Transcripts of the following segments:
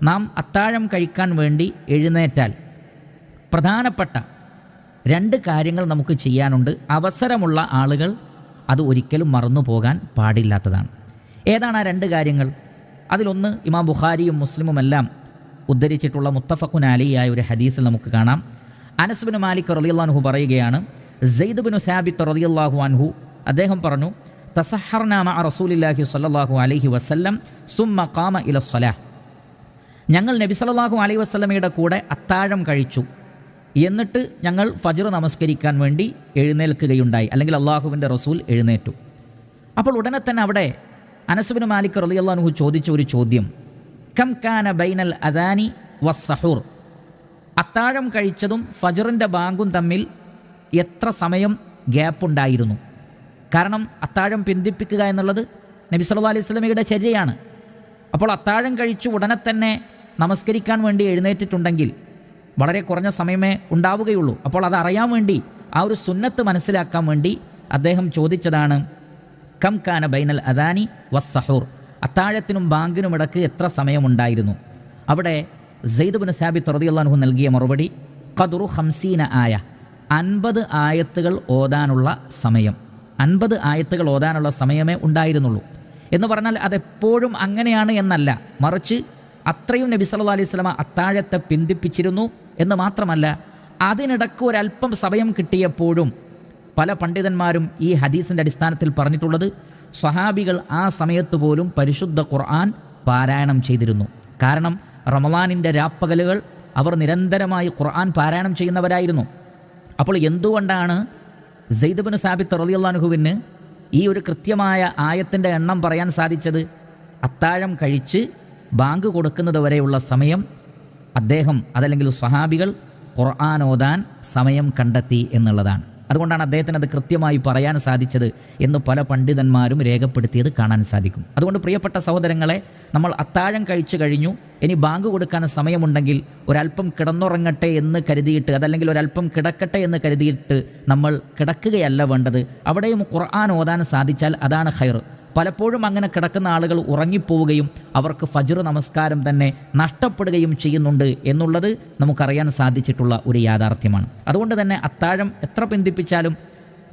നാം അത്താഴം കഴിക്കാൻ വേണ്ടി എഴുന്നേറ്റാൽ പ്രധാനപ്പെട്ട 2 കാര്യങ്ങൾ നമുക്ക് ചെയ്യാനുണ്ട്. അവസരമുള്ള ആളുകൾ അത് ഒരിക്കലും മറന്നു പോകാൻ പാടില്ലാത്തതാണ്. ഏതാണ് ആ 2 കാര്യങ്ങൾ? അതിലൊന്ന് ഇമാം ബുഖാരിയും മുസ്ലിമുമെല്ലാം ഉദ്ധരിച്ചിട്ടുള്ള മുത്തഫഖുൻ അലൈഹിയായ ഒരു ഹദീസിൽ നമുക്ക് കാണാം. അനസ് ബിൻ മാലിക് റളിയല്ലാഹു അൻഹു പറയുകയാണ്, സെയ്ദ് ബിൻ സാബിത്ത് റളിയല്ലാഹു അൻഹു അദ്ദേഹം പറഞ്ഞു, തസഹർനാ മഅ റസൂലില്ലാഹി സ്വല്ലല്ലാഹു അലൈഹി വസല്ലം സുമ്മ ഖാമ ഇലസ്സലാഹ്. ഞങ്ങൾ നബി സല്ലല്ലാഹു അലൈഹി വസല്ലമയുടെ കൂടെ അത്താഴം കഴിച്ചു, എന്നിട്ട് ഞങ്ങൾ ഫജ്ർ നമസ്കരിക്കാൻ വേണ്ടി എഴുന്നേൽക്കുകയുണ്ടായി, അല്ലെങ്കിൽ അള്ളാഹുവിൻ്റെ റസൂൽ എഴുന്നേറ്റു. അപ്പോൾ ഉടനെ തന്നെ അവിടെ അനസ് ബിൻ മാലിക് റളിയല്ലാഹു അൻഹു ചോദിച്ച ഒരു ചോദ്യം, കം കാന ബൈനൽ അദാനി വസ്സഹൂർ, അത്താഴം കഴിച്ചതും ഫജ്റിൻ്റെ ബാങ്കും തമ്മിൽ എത്ര സമയം ഗ്യാപ്പുണ്ടായിരുന്നു? കാരണം അത്താഴം പിന്തിപ്പിക്കുക എന്നുള്ളത് നബി സല്ലല്ലാഹു അലൈഹി വസല്ലമയുടെ ചര്യയാണ്. അപ്പോൾ അത്താഴം കഴിച്ചു ഉടനെ തന്നെ നമസ്കരിക്കാൻ വേണ്ടി എഴുന്നേറ്റിട്ടുണ്ടെങ്കിൽ വളരെ കുറഞ്ഞ സമയമേ ഉണ്ടാവുകയുള്ളൂ. അപ്പോൾ അതറിയാൻ വേണ്ടി, ആ ഒരു സുന്നത്ത് മനസ്സിലാക്കാൻ വേണ്ടി അദ്ദേഹം ചോദിച്ചതാണ്, കം കാന ബൈനൽ അദാനി വസ്സഹൂർ, അത്താഴത്തിനും ബാങ്കിനും ഇടയ്ക്ക് എത്ര സമയമുണ്ടായിരുന്നു? അവിടെ സെയ്ദ് ബിൻ സാബിത്ത് റളിയല്ലാഹു അൻഹു നൽകിയ മറുപടി, ഖദ്റു 50 ആയ, 50 ആയത്തുകൾ ഓതാനുള്ള സമയം, 50 ആയത്തുകൾ ഓതാനുള്ള സമയമേ ഉണ്ടായിരുന്നുള്ളൂ. എന്ന് പറഞ്ഞാൽ അതെപ്പോഴും അങ്ങനെയാണ് എന്നല്ല, മറിച്ച് അത്രയും നബി സല്ലല്ലാഹു അലൈഹി വസല്ലമ അത്താഴത്തെ പിന്തിപ്പിച്ചിരുന്നു എന്ന് മാത്രമല്ല, അതിനിടയ്ക്ക് ഒരല്പം സമയം കിട്ടിയപ്പോഴും പല പണ്ഡിതന്മാരും ഈ ഹദീസിൻ്റെ അടിസ്ഥാനത്തിൽ പറഞ്ഞിട്ടുള്ളത്, സ്വഹാബികൾ ആ സമയത്ത് പോലും പരിശുദ്ധ ഖുർആൻ പാരായണം ചെയ്തിരുന്നു. കാരണം റമളാനിൻ്റെ രാപ്പകലുകൾ അവർ നിരന്തരമായി ഖുർആൻ പാരായണം ചെയ്യുന്നവരായിരുന്നു. അപ്പോൾ എന്തുകൊണ്ടാണ് സെയ്ദ് ബിൻ സാബിത്ത് റളിയല്ലാഹു അൻഹുവിന് ഈ ഒരു കൃത്യമായ ആയത്തിൻ്റെ എണ്ണം പറയാൻ സാധിച്ചത്? അത്താഴം കഴിച്ച് ബാങ്ക് കൊടുക്കുന്നത് വരെയുള്ള സമയം അദ്ദേഹം, അതല്ലെങ്കിൽ സ്വഹാബികൾ ഖുർആൻ ഓതാൻ സമയം കണ്ടെത്തി എന്നുള്ളതാണ്. അതുകൊണ്ടാണ് അദ്ദേഹത്തിന് അത് കൃത്യമായി പറയാൻ സാധിച്ചത് എന്ന് പല പണ്ഡിതന്മാരും രേഖപ്പെടുത്തിയത് കാണാൻ സാധിക്കും. അതുകൊണ്ട് പ്രിയപ്പെട്ട സഹോദരങ്ങളെ, നമ്മൾ അത്താഴം കഴിച്ചു കഴിഞ്ഞു, ഇനി ബാങ്ക് കൊടുക്കാൻ സമയമുണ്ടെങ്കിൽ ഒരല്പം കിടന്നുറങ്ങട്ടെ എന്ന് കരുതിയിട്ട്, അതല്ലെങ്കിൽ ഒരല്പം കിടക്കട്ടെ എന്ന് കരുതിയിട്ട് നമ്മൾ കിടക്കുകയല്ല വേണ്ടത്. അവിടെയും ഖുർആൻ ഓതാൻ സാധിച്ചാൽ അതാണ് ഖൈർ. പലപ്പോഴും അങ്ങനെ കിടക്കുന്ന ആളുകൾ ഉറങ്ങിപ്പോവുകയും അവർക്ക് ഫജ്ർ നമസ്കാരം തന്നെ നഷ്ടപ്പെടുകയും ചെയ്യുന്നുണ്ട് എന്നുള്ളത് നമുക്കറിയാൻ സാധിച്ചിട്ടുള്ള ഒരു യാഥാർത്ഥ്യമാണ്. അതുകൊണ്ട് തന്നെ അത്താഴം എത്ര പിന്തിപ്പിച്ചാലും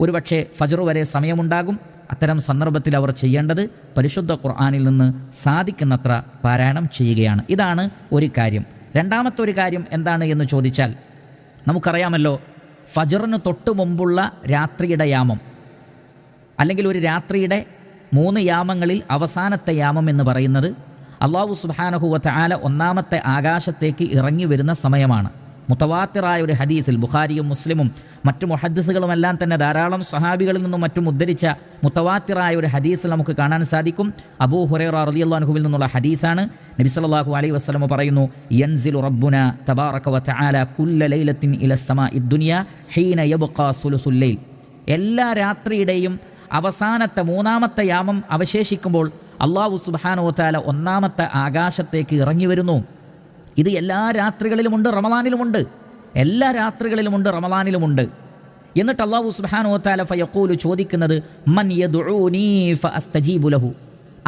ഒരുപക്ഷെ ഫജ്ർ വരെ സമയമുണ്ടാകും. അത്തരം സന്ദർഭത്തിൽ അവർ ചെയ്യേണ്ടത് പരിശുദ്ധ ഖുർആനിൽ നിന്ന് സാധിക്കുന്നത്ര പാരായണം ചെയ്യുകയാണ്. ഇതാണ് ഒരു കാര്യം. രണ്ടാമത്തെ ഒരു കാര്യം എന്താണ് എന്ന് ചോദിച്ചാൽ, നമുക്കറിയാമല്ലോ, ഫജ്റിന് തൊട്ട് മുമ്പുള്ള രാത്രിയുടെ യാമം, അല്ലെങ്കിൽ ഒരു രാത്രിയുടെ 3 യാമങ്ങളിൽ അവസാനത്തെ യാമം എന്ന് പറയുന്നത് അല്ലാഹു സുബ്ഹാനഹു വ തആല 1-ാമത്തെ ആകാശത്തേക്ക് ഇറങ്ങി വരുന്ന സമയമാണ്. മുത്തവാത്തിറായ ഒരു ഹദീസിൽ ബുഖാരിയും മുസ്ലിമും മറ്റു മുഹദ്ദിസുകളുമെല്ലാം തന്നെ ധാരാളം സ്വഹാബികളിൽ നിന്നും മറ്റും ഉദ്ധരിച്ച മുത്തവാത്തിറായ ഒരു ഹദീസിൽ നമുക്ക് കാണാൻ സാധിക്കും. അബൂ ഹുറൈറ റളിയല്ലാഹു അൻഹുവിൽ നിന്നുള്ള ഹദീസാണ്. നബി സല്ലല്ലാഹു അലൈഹി വസല്ലം പറയുന്നു, യൻസിലു റബ്ബുന തബാറക വ തആല കുല്ല ലൈലത്തിൻ ഇലസ് സമാഇ ദുനിയ ഹീന യബ്ഖാ സുലുസുൽ ലൈൽ. എല്ലാ രാത്രിയുടെയും അവസാനത്തെ 3-ാമത്തെ യാമം അവശേഷിക്കുമ്പോൾ അല്ലാഹു സുബ്ഹാനഹു വ തആല 1-ാമത്തെ ആകാശത്തേക്ക് ഇറങ്ങി വരുന്നു. ഇത് എല്ലാ രാത്രികളിലുമുണ്ട്, റമളാനിലുമുണ്ട്. എല്ലാ രാത്രികളിലുമുണ്ട്, റമളാനിലുമുണ്ട്. എന്നിട്ട് അല്ലാഹു സുബ്ഹാനഹു വ തആല ഫയഖൂലു ചോദിക്കുന്നത്, മൻ യദ്ഉനി ഫഅസ്തജീബു ലഹു,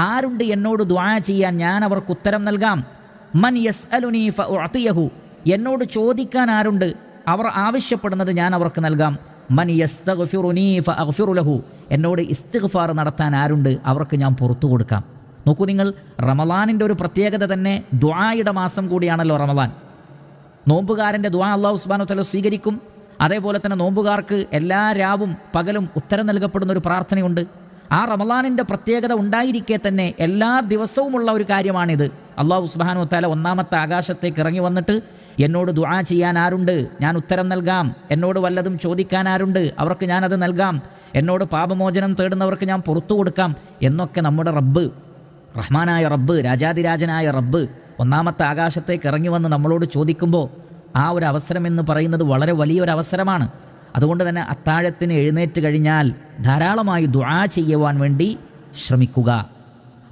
ആരുണ്ട് എന്നോട് ദുആ ചെയ്യാൻ, ഞാൻ അവർക്ക് ഉത്തരം നൽകാം. മൻ യസ്അലുനി ഫഉഅതിയഹു, എന്നോട് ചോദിക്കാൻ ആരുണ്ട്, അവർ ആവശ്യപ്പെടുന്നത് ഞാൻ അവർക്ക് നൽകാം. മൻ യസ്തഗ്ഫിറുനി ഫഅഗ്ഫിറു ലഹു, എന്നോട് ഇസ്തിഗ്ഫാർ നടത്താൻ ആരുണ്ട്, അവർക്ക് ഞാൻ പുറത്തു കൊടുക്കാം. നോക്കൂ നിങ്ങൾ, റമളാനിൻ്റെ ഒരു പ്രത്യേകത തന്നെ ദുആയുടെ മാസം കൂടിയാണല്ലോ റമളാൻ. നോമ്പുകാരൻ്റെ ദുആ അല്ലാഹു സുബ്ഹാനഹു വ തആല സ്വീകരിക്കും. അതേപോലെ തന്നെ നോമ്പുകാർക്ക് എല്ലാ രാവും പകലും ഉത്തരം നൽകപ്പെടുന്ന ഒരു പ്രാർത്ഥനയുണ്ട്. ആ റമളാനിൻ്റെ പ്രത്യേകത ഉണ്ടായിരിക്കെ തന്നെ എല്ലാ ദിവസവുമുള്ള ഒരു കാര്യമാണിത്. അല്ലാഹു സുബ്ഹാനഹു വ തആല 1-ാമത്തെ ആകാശത്തേക്ക് ഇറങ്ങി വന്നിട്ട്, എന്നോട് ദുആ ചെയ്യാൻ ആരുണ്ട്, ഞാൻ ഉത്തരം നൽകാം. എന്നോട് വല്ലതും ചോദിക്കാൻ ആരുണ്ട്, അവർക്ക് ഞാനത് നൽകാം. എന്നോട് പാപമോചനം തേടുന്നവർക്ക് ഞാൻ പുറത്തു കൊടുക്കാം എന്നൊക്കെ നമ്മുടെ റബ്ബ്, റഹ്മാനായ റബ്ബ്, രാജാതിരാജനായ റബ്ബ് 1-ാമത്തെ ആകാശത്തേക്ക് ഇറങ്ങി വന്ന് നമ്മളോട് ചോദിക്കുമ്പോൾ ആ ഒരു അവസരം എന്ന് പറയുന്നത് വളരെ വലിയൊരവസരമാണ്. അതുകൊണ്ട് തന്നെ അത്താഴത്തിന് എഴുന്നേറ്റ് കഴിഞ്ഞാൽ ധാരാളമായി ദുആ ചെയ്യുവാൻ വേണ്ടി ശ്രമിക്കുക.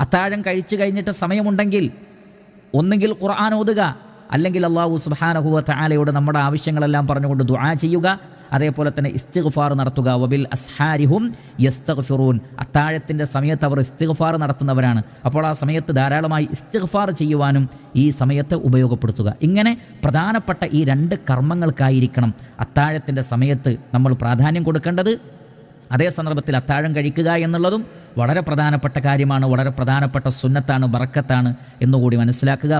അത്താഴം കഴിച്ചു കഴിഞ്ഞിട്ട് സമയമുണ്ടെങ്കിൽ ഒന്നുകിൽ ഖുർആൻ ഓതുക, അല്ലെങ്കിൽ അല്ലാഹു സുബ്ഹാനഹു വ തആലയോട് നമ്മുടെ ആവശ്യങ്ങളെല്ലാം പറഞ്ഞുകൊണ്ട് ദുആ ചെയ്യുക. അതേപോലെ തന്നെ ഇസ്തിഗ്ഫാർ നടത്തുക. വബിൽ അസ്ഹാരിഹും യസ്തഗ്ഫിറൂൻ, അത്താഴത്തിൻ്റെ സമയത്ത് അവർ ഇസ്തിഗ്ഫാർ നടത്തുന്നവരാണ്. അപ്പോൾ ആ സമയത്ത് ധാരാളമായി ഇസ്തിഗ്ഫാർ ചെയ്യുവാനും ഈ സമയത്ത് ഉപയോഗപ്പെടുത്തുക. ഇങ്ങനെ പ്രധാനപ്പെട്ട ഈ 2 കർമ്മങ്ങൾക്കായിരിക്കണം അത്താഴത്തിൻ്റെ സമയത്ത് നമ്മൾ പ്രാധാന്യം കൊടുക്കേണ്ടത്. അതേ സന്ദർഭത്തിൽ അത്താഴം കഴിക്കുക എന്നുള്ളതും വളരെ പ്രധാനപ്പെട്ട കാര്യമാണ്, വളരെ പ്രധാനപ്പെട്ട സുന്നത്താണ്, ബറക്കത്താണ് എന്നുകൂടി മനസ്സിലാക്കുക.